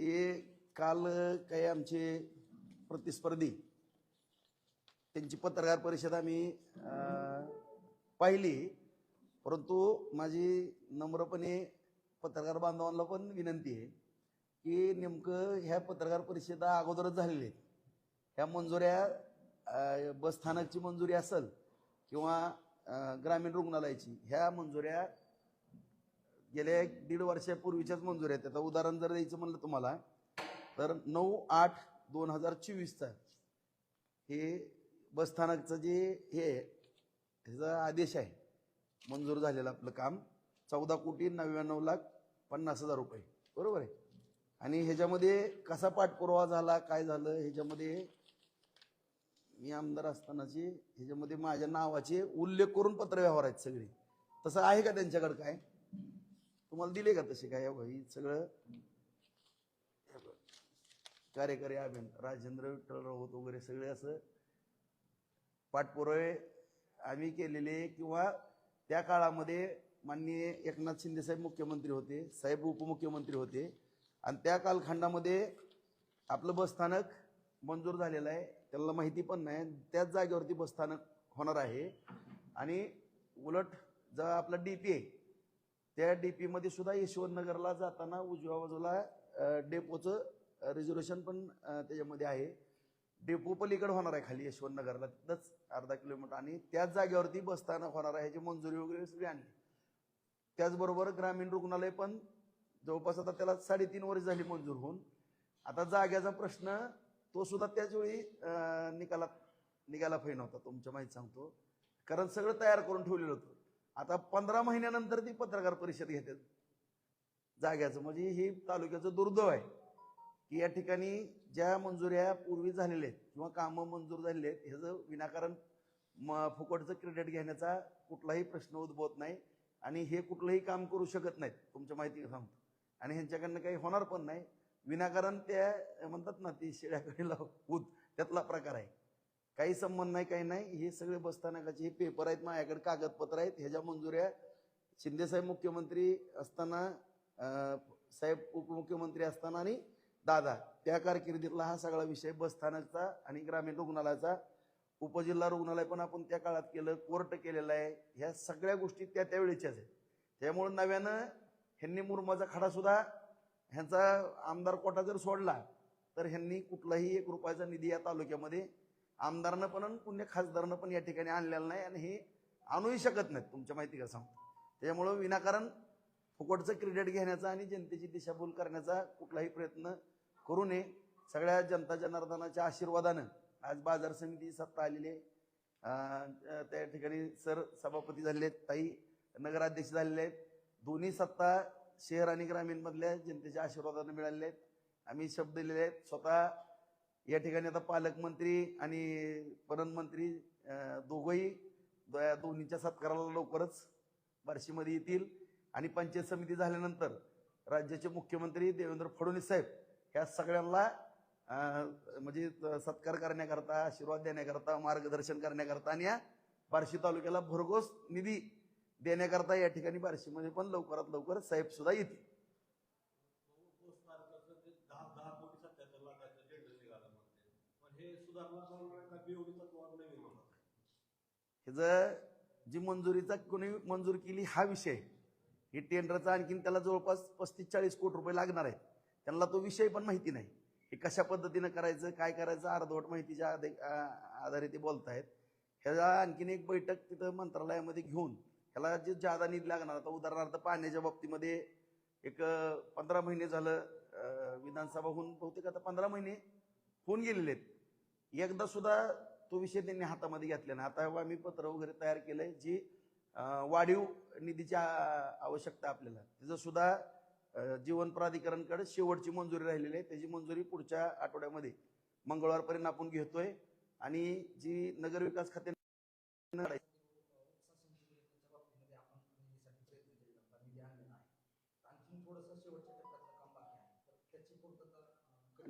ते काल काही आमचे प्रतिस्पर्धी त्यांची पत्रकार परिषद आम्ही पाहिली, परंतु माझी नम्रपणे पत्रकार बांधवांना पण विनंती आहे की नेमकं ह्या पत्रकार परिषदा अगोदरच झालेल्या आहेत. ह्या मंजुऱ्या बस स्थानकची मंजुरी असेल किंवा ग्रामीण रुग्णालयाची, ह्या मंजुऱ्या गेल्या 1.5 वर्षापूर्वीच्याच मंजुऱ्या आहेत. त्याचं उदाहरण जर द्यायचं म्हणलं तुम्हाला तर 9/8/2024 हे बसस्थानकचं जे हे ह्याचा आदेश आहे मंजूर झालेलं आपलं काम 14,99,50,000 रुपये, बरोबर आहे. आणि ह्याच्यामध्ये कसा पाठपुरावा झाला, काय झालं, ह्याच्यामध्ये मी आमदार असतानाचे ह्याच्यामध्ये माझ्या नावाचे उल्लेख करून पत्रव्यवहार आहेत सगळे. तसं आहे का त्यांच्याकडे? काय तुम्हाला दिले का तसे? काय भाई सगळं कार्यकारी अभियंता राजेंद्र विठ्ठल राऊत वगैरे सगळे असं पाठपुरावे आम्ही केलेले, किंवा त्या काळामध्ये माननीय एकनाथ शिंदे साहेब मुख्यमंत्री होते, साहेब उपमुख्यमंत्री होते, आणि त्या कालखंडामध्ये आपलं बसस्थानक मंजूर झालेलं आहे. त्याला माहिती पण नाही त्याच जागेवरती बसस्थानक होणार आहे. आणि उलट जो आपला डीपी आहे त्या डीपी मध्ये सुद्धा यशवंतनगरला जाताना उजव्या बाजूला डेपोचं रिझर्वेशन पण त्याच्यामध्ये आहे. डेपो पलीकडे होणार आहे खाली यशवंतनगरला, तिथंच अर्धा किलोमीटर, आणि त्याच जागेवरती बसस्थानक होणार आहे. ह्याची मंजुरी वगैरे सगळी आणली. त्याचबरोबर ग्रामीण रुग्णालय पण जवळपास आता त्याला 3.5 वर्ष झाली मंजूर होऊन. आता जाग्याचा प्रश्न तो सुद्धा त्याचवेळी निघाला पाहिजे नव्हता, तुमच्या माहिती सांगतो, कारण सगळं तयार करून ठेवलेलं होतं. आता 15 महिन्यानंतर ती पत्रकार परिषद घेतात जाग्याचं. म्हणजे ही तालुक्याचं दुर्दैव आहे की या ठिकाणी ज्या मंजुऱ्या पूर्वी झालेल्या आहेत किंवा कामं मंजूर झालेली आहेत ह्याचं विनाकारण फुकटचं क्रेडिट घेण्याचा कुठलाही प्रश्न उद्भवत नाही, आणि हे कुठलंही काम करू शकत नाहीत, तुमच्या माहिती सांगतो. आणि ह्यांच्याकडनं काही होणार पण नाही. विनाकारण त्या म्हणतात ना ती शेळ्याकडे लावून त्यातला प्रकार आहे. काही संबंध नाही, काही नाही. हे सगळे बसस्थानकाचे हे पेपर आहेत, माझ्याकडे कागदपत्र आहेत. ह्याच्या मंजुऱ्या शिंदेसाहेब मुख्यमंत्री असताना, साहेब उपमुख्यमंत्री असताना आणि दादा त्या कारकिर्दीतला हा सगळा विषय बसस्थानकचा आणि ग्रामीण रुग्णालयाचा. उपजिल्हा रुग्णालय पण आपण त्या काळात केलं, कोर्ट केलेलं आहे. ह्या सगळ्या गोष्टी त्यावेळेच्याच आहेत. त्यामुळे नव्यानं ह्यांनी मुरमाचा खडा सुद्धा ह्यांचा आमदार कोटा जर सोडला तर ह्यांनी कुठलाही 1 रुपयाचा निधी या तालुक्यामध्ये आमदारनं पण पुण्य खासदारनं पण या ठिकाणी आणलेला नाही, आणि हे आणूही शकत नाहीत, तुमच्या माहिती का सांगतो. त्यामुळं विनाकारण फुकटचं क्रेडिट घेण्याचा आणि जनतेची दिशाभूल करण्याचा कुठलाही प्रयत्न करू नये. सगळ्या जनता जनार्दनाच्या आशीर्वादानं आज बाजार समिती सत्ता आलेली आहे. त्या ठिकाणी सर सभापती झालेले आहेत, ताई नगराध्यक्ष झालेले आहेत. दोन्ही सत्ता शहर आणि ग्रामीण मधल्या जनतेच्या आशीर्वादाने मिळालेले आहेत. आम्ही शब्द दिलेले आहेत. स्वतः या ठिकाणी आता पालकमंत्री आणि पणन मंत्री दोघंही दोन्हीच्या सत्काराला लवकरच बार्शीमध्ये येतील. आणि पंचायत समिती झाल्यानंतर राज्याचे मुख्यमंत्री देवेंद्र फडणवीस साहेब ह्या सगळ्यांना म्हणजे सत्कार करण्याकरता, आशीर्वाद देण्याकरता, मार्गदर्शन करण्याकरता आणि या बार्शी तालुक्याला भरघोस निधी देण्याकरता या ठिकाणी बार्शीमध्ये पण लवकरात लवकर साहेब सुद्धा येतील. ह्याचं जी मंजुरीचा कोणी मंजूर केली हा विषय, ही टेंडरचा आणखीन त्याला जवळपास 35-40 कोटी रुपये लागणार आहेत. त्यांना तो विषय पण माहिती नाही, हे कशा पद्धतीनं करायचं, काय करायचं, अर्धवट माहितीच्या आधारे ते बोलतायत. ह्याला आणखीन एक बैठक तिथं मंत्रालयामध्ये घेऊन ह्याला जे जादा निधी लागणार, आता उदाहरणार्थ पाण्याच्या बाबतीमध्ये एक 15 महिने झालं विधानसभा होऊन, बहुतेक आता 15 महिने होऊन गेलेले आहेत. एकदा सुद्धा तो विषय त्यांनी हातामध्ये घेतला नाही. आता आम्ही पत्र वगैरे तयार केलंय, जी वाढीव निधीची आवश्यकता आपल्याला, त्याचं सुद्धा जीवन प्राधिकरणकडे शेवटची मंजुरी राहिलेली आहे. त्याची मंजुरी पुढच्या आठवड्यामध्ये मंगळवारपर्यंत आपण घेतोय. आणि जी नगरविकास खाते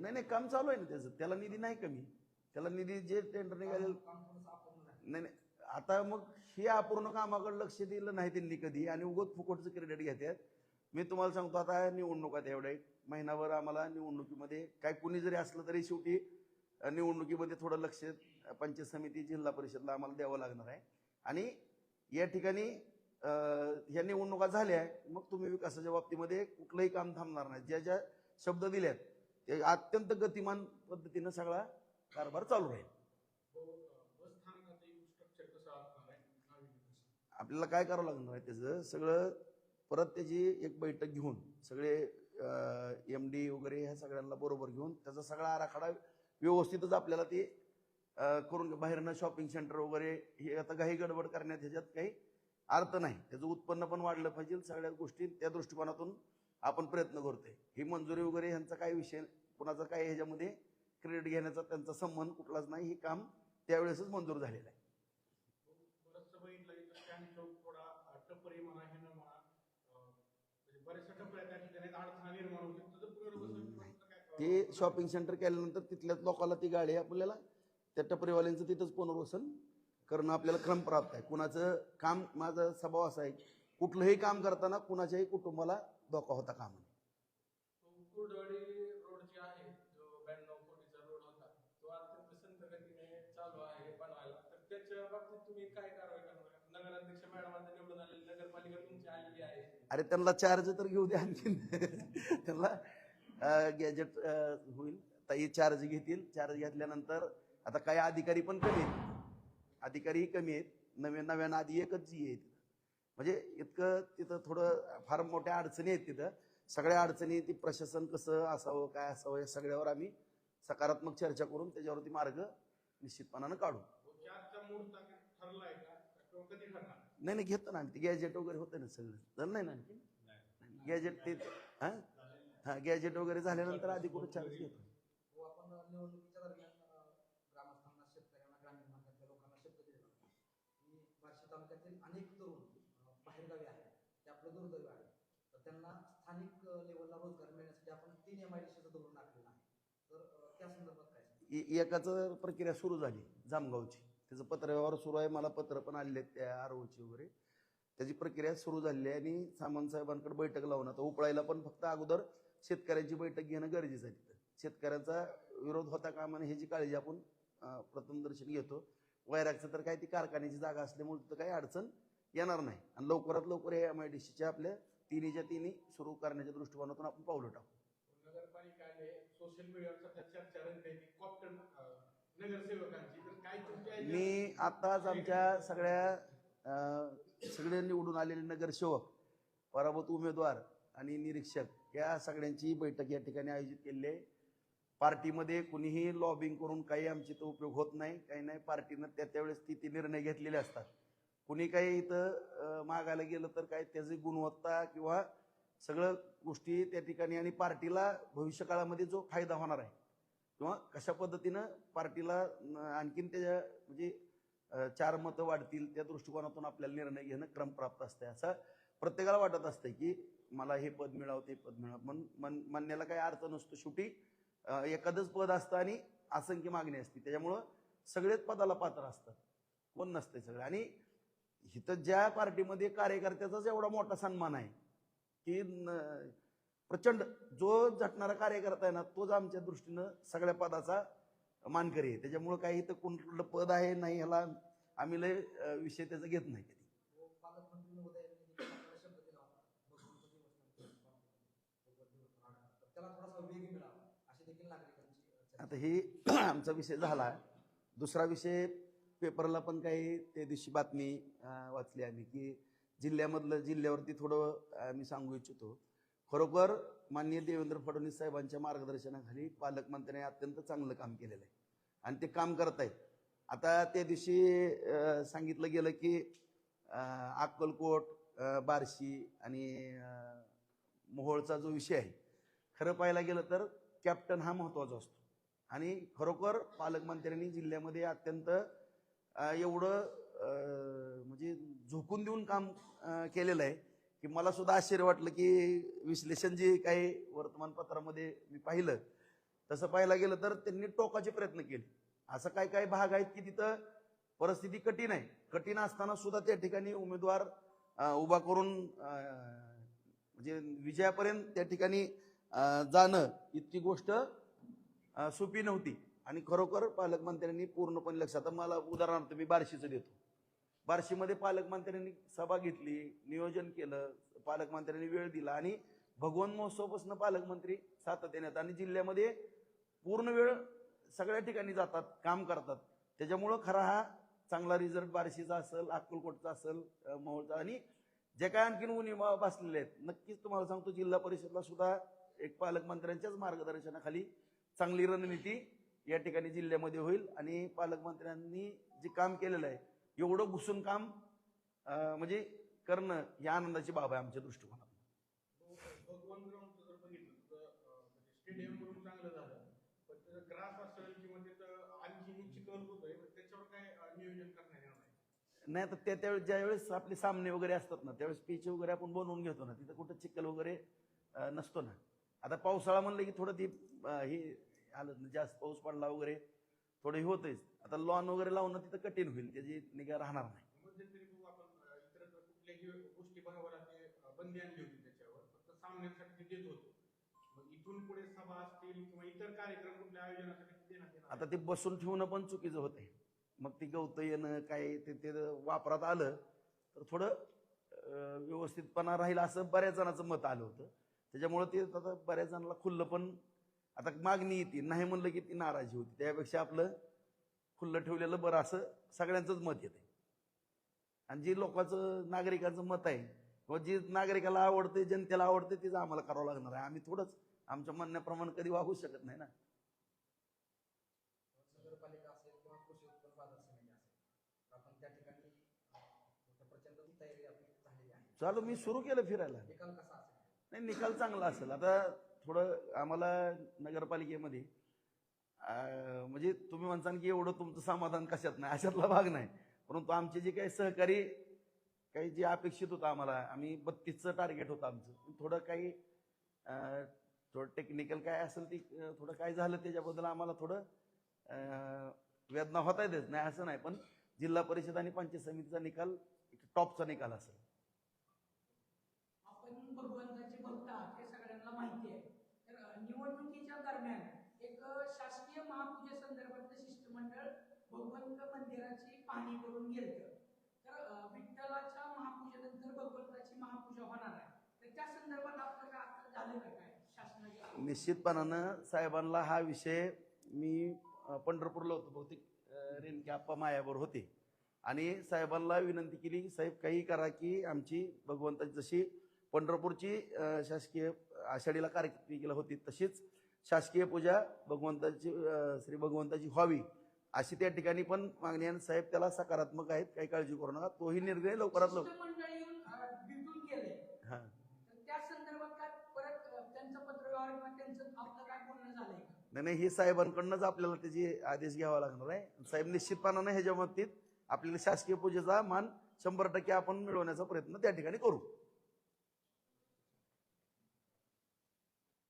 नाही काम चालू आहे ना त्याचं, त्याला निधी नाही कमी, त्याला निधी जे टेंडर निघाले नाही. आता मग हे अपूर्ण कामाकडे लक्ष दिलं नाही त्यांनी कधी, आणि उगाच फुकटचं क्रेडिट घेतात. मी तुम्हाला सांगतो, आता निवडणुकात एवढ्या महिनाभर आम्हाला निवडणुकीमध्ये काय कुणी जरी असलं तरी शेवटी निवडणुकीमध्ये थोडं लक्ष पंचायत समिती जिल्हा परिषदला आम्हाला द्यावं लागणार आहे. आणि या ठिकाणी ह्या निवडणुका झाल्या मग तुम्ही विकासाच्या बाबतीमध्ये कुठलंही काम थांबणार नाही. ज्या ज्या शब्द दिलेत ते अत्यंत गतिमान पद्धतीनं सगळा कारभार चालू राहील. आपल्याला काय करावं लागणार आहे त्याचं सगळं परत त्याची एक बैठक घेऊन सगळे MD वगैरे ह्या सगळ्यांना बरोबर घेऊन त्याचा सगळा आराखडा व्यवस्थितच आपल्याला ते करून बाहेरनं शॉपिंग सेंटर वगैरे हे आता काही गडबड करण्यात ह्याच्यात काही अर्थ नाही. त्याचं उत्पन्न पण वाढलं पाहिजे. सगळ्या गोष्टी त्या दृष्टिकोनातून आपण प्रयत्न करतोय. ही मंजुरी वगैरे ह्यांचा काही विषय कुणाचा काही ह्याच्यामध्ये क्रेडिट घेण्याचा त्यांचा संबंध कुठलाच नाही. हे काम त्यावेळेसच मंजूर झालेलं आहे. ते शॉपिंग सेंटर केल्यानंतर तिथल्याच लोकांना ती गाडी आपल्याला त्या टपरीवाल्यांचं तिथंच पुनर्वसन करणं आपल्याला क्रमप्राप्त आहे. कुणाचं काम, माझा स्वभाव असा आहे कुठलंही काम करताना कुणाच्याही कुटुंबाला धोका होता कामा नये. अरे त्यांना चार्ज तर घेऊ द्या आणखीन त्यांना गॅजेट होईल ताई चार्ज घेतील. चार्ज घेतल्यानंतर आता काही अधिकारी पण कमी आहेत, अधिकारीही कमी आहेत. नव्यानं आधी एकच जी आहे म्हणजे इतकं तिथं थोडं फार मोठ्या अडचणी आहेत. तिथं सगळ्या अडचणी ती प्रशासन कसं असावं काय असावं या सगळ्यावर आम्ही सकारात्मक चर्चा करून त्याच्यावरती मार्ग निश्चितपणानं काढू. नाही नाही घेतो ना आम्ही. ते गॅजेट वगैरे होतं ना सगळं झालं नाही ना आणखी गॅजेट ते हा गॅजेट वगैरे झाल्यानंतर आधी कुठं चार्ज घेतो. तालुक्यातील अनेक तरुण बाहेरगावी आहेत, ते आपलं दुर्दैव आहे. तर त्यांना स्थानिक लेवलला रोजगार मिळण्यासाठी आपण 3 MIDCचं धोरण आखलेलं आहे. तर त्या संदर्भात काय एकाच प्रक्रिया सुरू झाली जामगावची. त्याचं पत्रव्यवहार सुरू आहे. मला पत्र पण आलेले आहेत त्या ROची वगैरे. त्याची प्रक्रिया सुरू झाली आहे आणि सामंत साहेबांकडे बैठक लावून आता उपळायला पण फक्त अगोदर शेतकऱ्यांची बैठक घेणं गरजेचं आहे. तिथं शेतकऱ्यांचा विरोध होता कामा नये ह्याची काळजी आपण प्रथमदर्शनी घेतो. वैरागचं तर काय ती कारखान्याची जागा असल्यामुळे तिथं काही अडचण येणार नाही. आणि लवकरात लवकर या MIDCच्या आपल्या तिन्ही सुरू करण्याच्या दृष्टिकोनातून आपण पावलं टाकू. नगरपालिकाने सोशल मीडियावर सध्या चर्चा रंगते की कॉप्टर नगरसेवकांची, तर काय तुमच्या मी आताच आमच्या सगळे निवडून आलेले नगरसेवक, पराभूत उमेदवार आणि निरीक्षक या सगळ्यांची बैठक या ठिकाणी आयोजित केली आहे. पार्टीमध्ये कुणीही लॉबिंग करून काही आमची तो उपयोग होत नाही, काही नाही. पार्टीनं त्यावेळेस ती निर्णय घेतलेले असतात. कुणी काही इथं मागायला गेलं तर काय त्याची गुणवत्ता किंवा सगळं गोष्टी त्या ठिकाणी आणि पार्टीला भविष्यकाळामध्ये जो फायदा होणार आहे किंवा कशा पद्धतीनं पार्टीला आणखीन त्याच्या म्हणजे 4 मतं वाढतील त्या दृष्टिकोनातून आपल्याला निर्णय घेणं क्रमप्राप्त असते. असं प्रत्येकाला वाटत असतं की मला हे पद मिळावं ते पद मिळावं. म्हणण्याला काही अर्थ नसतो. शेवटी एखादंच पद असतं आणि असंख्य मागणी असते. त्याच्यामुळं सगळेच पदाला पात्र असतात, कोण नसते सगळं. आणि इथं ज्या पार्टीमध्ये कार्यकर्त्याचाच एवढा मोठा सन्मान आहे की प्रचंड जो झटणारा कार्यकर्ता आहे ना तोच आमच्या दृष्टीनं सगळ्या पदाचा मानकरी आहे. त्याच्यामुळं काही इथं कुठलं पद आहे नाही ह्याला आम्ही लय विषय त्याचा घेत नाही कधी. आता हे आमचा विषय झाला. दुसरा विषय पेपरला पण काही त्या दिवशी बातमी वाचली आम्ही की जिल्ह्यावरती थोडं आम्ही सांगू इच्छितो. खरोखर माननीय देवेंद्र फडणवीस साहेबांच्या मार्गदर्शनाखाली पालकमंत्र्यांनी अत्यंत चांगलं काम केलेलं आहे आणि ते काम करतायत. आता त्या दिवशी सांगितलं गेलं की अक्कलकोट, बार्शी आणि मोहोळचा जो विषय आहे, खरं पाहायला गेलं तर कॅप्टन हा महत्त्वाचा असतो. आणि खरोखर पालकमंत्र्यांनी जिल्ह्यामध्ये अत्यंत एवढं म्हणजे झोकून देऊन काम केलेलं आहे की मला सुद्धा आश्चर्य वाटलं की विश्लेषण जे काही वर्तमानपत्रामध्ये मी पाहिलं तसं पाहायला गेलं तर त्यांनी टोकाचे प्रयत्न केले. असं काय काय भाग आहेत की तिथं परिस्थिती कठीण आहे. कठीण असताना सुद्धा त्या ठिकाणी उमेदवार उभा करून म्हणजे विजयापर्यंत त्या ठिकाणी जाणं इतकी गोष्ट सोपी नव्हती. आणि खरोखर पालकमंत्र्यांनी पूर्णपणे लक्षात, आता मला उदाहरणार्थ मी बार्शीचं देतो. बार्शीमध्ये पालकमंत्र्यांनी सभा घेतली, नियोजन केलं, पालकमंत्र्यांनी वेळ दिला आणि भगवान महोत्सवापासून पालकमंत्री सातत्याने येतात आणि जिल्ह्यामध्ये पूर्ण वेळ सगळ्या ठिकाणी जातात, काम करतात. त्याच्यामुळं खरा हा चांगला रिझल्ट बार्शीचा असेल, अक्कलकोटचा असेल, मोहोळचा आणि जे काय आणखीन उणिवा बसलेले आहेत. नक्कीच तुम्हाला सांगतो, जिल्हा परिषदला सुद्धा एक पालकमंत्र्यांच्याच मार्गदर्शनाखाली चांगली रणनीती या ठिकाणी जिल्ह्यामध्ये होईल. आणि पालकमंत्र्यांनी जे काम केलेलं आहे, एवढं घुसून काम म्हणजे करणं ही आनंदाची बाब आहे आमच्या दृष्टिकोनातून. भगवान ग्राउंडचं जर बघितलं तर स्टेडियम म्हणून चांगलं झालं, पण त्याचं ग्रास असेल किंवा त्याचं आणखी चिखल होतोय, त्याच्यावर काय नियोजन करण्यात येणार नाही? नाही तर त्यावेळेस ज्यावेळेस आपले सामने वगैरे असतात ना, त्यावेळेस पिच वगैरे आपण बनवून घेतो ना, तिथं कुठं चिखल वगैरे नसतो ना. आता पावसाळा म्हणलं की थोडं ती हे आलं, जास्त पाऊस पडला वगैरे थोडं हे होतंच. आता लॉन वगैरे लावणं तिथं कठीण होईल, त्याची निगा राहणार नाही. मध्यंतरी बघू आपण इतर कुठल्याही गोष्टी बनवायला ते बंदी आणली होती त्याच्यावर, फक्त सामन्यासाठी ते देत होते. मग इथून पुढे सभा असतील किंवा इतर कार्यक्रम कुठल्या आयोजनासाठी देण्यात येणार? आता ते बसून ठेवणं पण चुकीचं होतंय. मग ती गवतं येणं काय ते वापरात आलं तर थोडं व्यवस्थितपणा राहील असं बऱ्याच जणांचं मत आलं होतं. त्याच्यामुळे ते आता बऱ्याच जणांना खुल्लं, पण आता मागणी येते, नाही म्हणलं की ती नाराजी होती. त्यापेक्षा आपलं खुल्लं ठेवलेलं बरं असं सगळ्यांचंच मत येते. आणि जे लोकांचं नागरिकांचं मत आहे किंवा जे नागरिकाला आवडते, जनतेला आवडते, तेच आम्हाला करावं लागणार आहे. आम्ही थोडंच आमच्या म्हणण्याप्रमाणे कधी वागू शकत नाही ना. नगरपालिका असेल किंवा कृषी उत्पन्न बाजार समिती असेल, आपण त्या ठिकाणी प्रचंड तयारी आपली झालेली आहे. चालू मी सुरू केलं फिरायला. निकाल कसा असेल? नाही, निकाल चांगला असेल. आता थोडं आम्हाला नगरपालिकेमध्ये म्हणजे तुम्ही म्हणसान की एवढं तुमचं समाधान कशात नाही, अशातला भाग नाही. परंतु आमचे जे काही सहकारी, काही जे अपेक्षित होतं आम्हाला, आम्ही 32चं टार्गेट होतं आमचं, थोडं काही थोडं टेक्निकल काय असेल ती थोडं काय झालं त्याच्याबद्दल आम्हाला थोडं वेदना होता येतच नाही असं नाही. पण जिल्हा परिषद आणि पंचायत समितीचा निकाल टॉपचा निकाल असेल. आपण भगवंताचे भक्त आहात हे सगळ्यांना माहिती आहे. तर निवडणुकीच्या दरम्यान एक शासकीय महापूजेसंदर्भातलं शिष्टमंडळ भगवंत मंदिराची पाहणी करून गेलं. तर विठ्ठलाच्या महापूजेनंतर भगवंताची महापूजा होणार आहे, तर त्या संदर्भात आपलं काय आता झालं का काय शासनाच्या? निश्चितपणानं साहेबांना हा विषय, मी पंढरपूरला होतो, बहुतेक रेणके आप्पा मायावर होते आणि साहेबांना विनंती केली, साहेब काही करा की आमची भगवंताची जशी पंढरपूरची शासकीय आषाढीला कार्तिकीला होती तशीच शासकीय पूजा भगवंताची श्री भगवंताची व्हावी अशी त्या ठिकाणी पण मागणी आहे. साहेब त्याला सकारात्मक आहेत, काही काळजी करू नका, तोही निर्णय लवकरात लवकर. शिष्टमंडळ येऊन भेटून गेले, हा, तर त्या संदर्भात काय परत त्यांचं पत्रव्यवहार किंवा त्यांचं आपलं काय बोलणं झालंय का? नाही, हे साहेबांकडूनच आपल्याला त्याचे आदेश घ्यावा लागणार आहे. साहेब निश्चितपणानं ह्याच्या बाबतीत आपल्याला शासकीय पूजेचा मान 100% आपण मिळवण्याचा प्रयत्न त्या ठिकाणी करू.